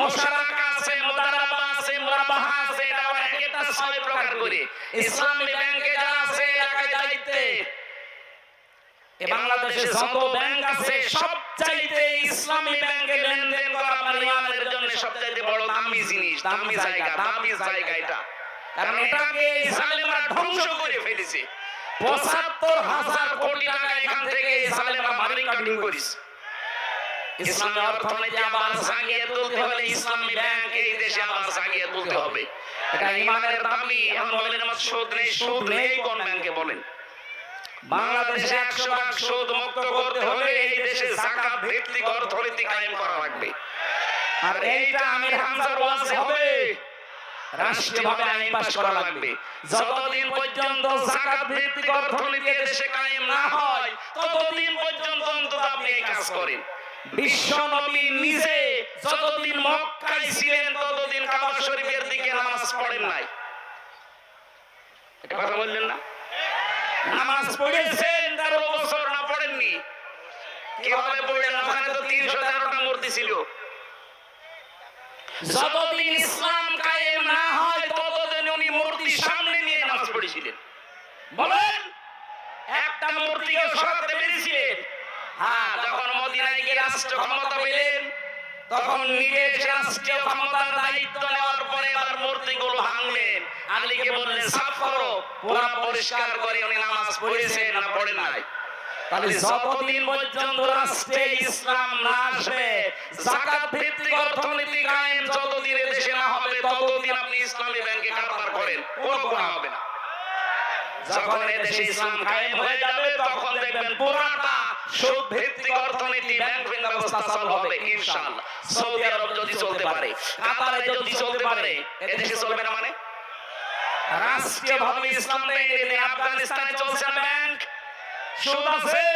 মুশারাকা আছে, মুদারাবা আছে, মুরাবাহা আছে, এটা আবার একটা 6 প্রকার করে। ইসলামী ব্যাংকে যারা আছে এলাকায় দায়িত্বে, এই বাংলাদেশে যত ব্যাংক আছে সবচাইতে ইসলামী ব্যাংকে লেনদেন করা আপনার ইমানের জন্য সবচাইতে বড় দামি জিনিস, দামি জায়গা এটা। কারণ এটাকে এই জালেমরা ধ্বংস করে ফেলেছে। ৭৫,০০০ কোটি টাকা এখান থেকে এই জালেমরা মানি কাটিং করেছে। ইসলামী অর্থনীতি আবার জাগিয়ে তুলতে হলে ইসলামী ব্যাংক এই দেশে আবার জাগিয়ে তুলতে হবে। এটা ইমানের দাবি। এখন বলেন আমার সুদ নেই কোন ব্যাংকে বলেন? বাংলাদেশে ১০০% সুদ মুক্ত করতে হলে এই দেশে যাকাত ভিত্তিক অর্থনীতি কায়েম করা লাগবে। আর এইটা আমির হামজার ওয়াজ হবে, রাষ্ট্রীয়ভাবে আইন পাস করা লাগবে। যতদিন পর্যন্ত যাকাত ভিত্তিক অর্থনীতি দেশে কায়েম না হয় ততদিন পর্যন্ত অন্তত আপনি এই কাজ করেন। বিশ্ব নবী নিজে যতদিন মক্কায় ছিলেন ততদিন কাবা শরীফের দিকে নামাজ পড়েন নাই। এটা কথা বললেন না? নামাজ পড়েছেন ১৩ বছর, না পড়েননি? কিভাবে পড়লেন? ওখানে তো ৩১৩টা মূর্তি ছিল। যতদিন ইসলাম কায়েম না হয় ততদিন উনি মূর্তির সামনে নিয়ে নামাজ পড়েছিলেন। বলেন, একটা মূর্তিকে সরাতে পেরেছিলেন? হ্যাঁ, যখন মদিনায় গিয়ে রাষ্ট্র ক্ষমতা পেলেন তখন নিজের রাষ্ট্রীয় ক্ষমতার দায়িত্ব নেওয়ার পরে এবার মূর্তিগুলো ভাঙলেন। আলীকে বললেন সাফ করো, পুরা পরিষ্কার করে উনি নামাজ পড়েছেন না পড়েন নাই? তাহলে যতদিন পর্যন্ত রাষ্ট্রে ইসলাম না আসবে, যাকাত ভিত্তিক অর্থনীতি কায়েম যতদিন দেশে না হবে ততদিন আপনি ইসলামী ব্যাংকে কারবার করেন, কোনো গুনাহ হবে না। যখন দেশে ইসলাম কায়েম হয়ে যাবে তখন দেখবেন পুরাটা সুদ ভিত্তিক অর্থনীতি ব্যাংক ব্যবস্থা চালু হবে ইনশাআল্লাহ। সৌদি আরব যদি চলতে পারে, কাতারে যদি চলতে পারে, এদেশে চলবে না মানে? রাষ্ট্রীয়ভাবে ইসলাম মেনে নিয়ে আফগানিস্তানে চলছে না ব্যাংক? সুদ আছে।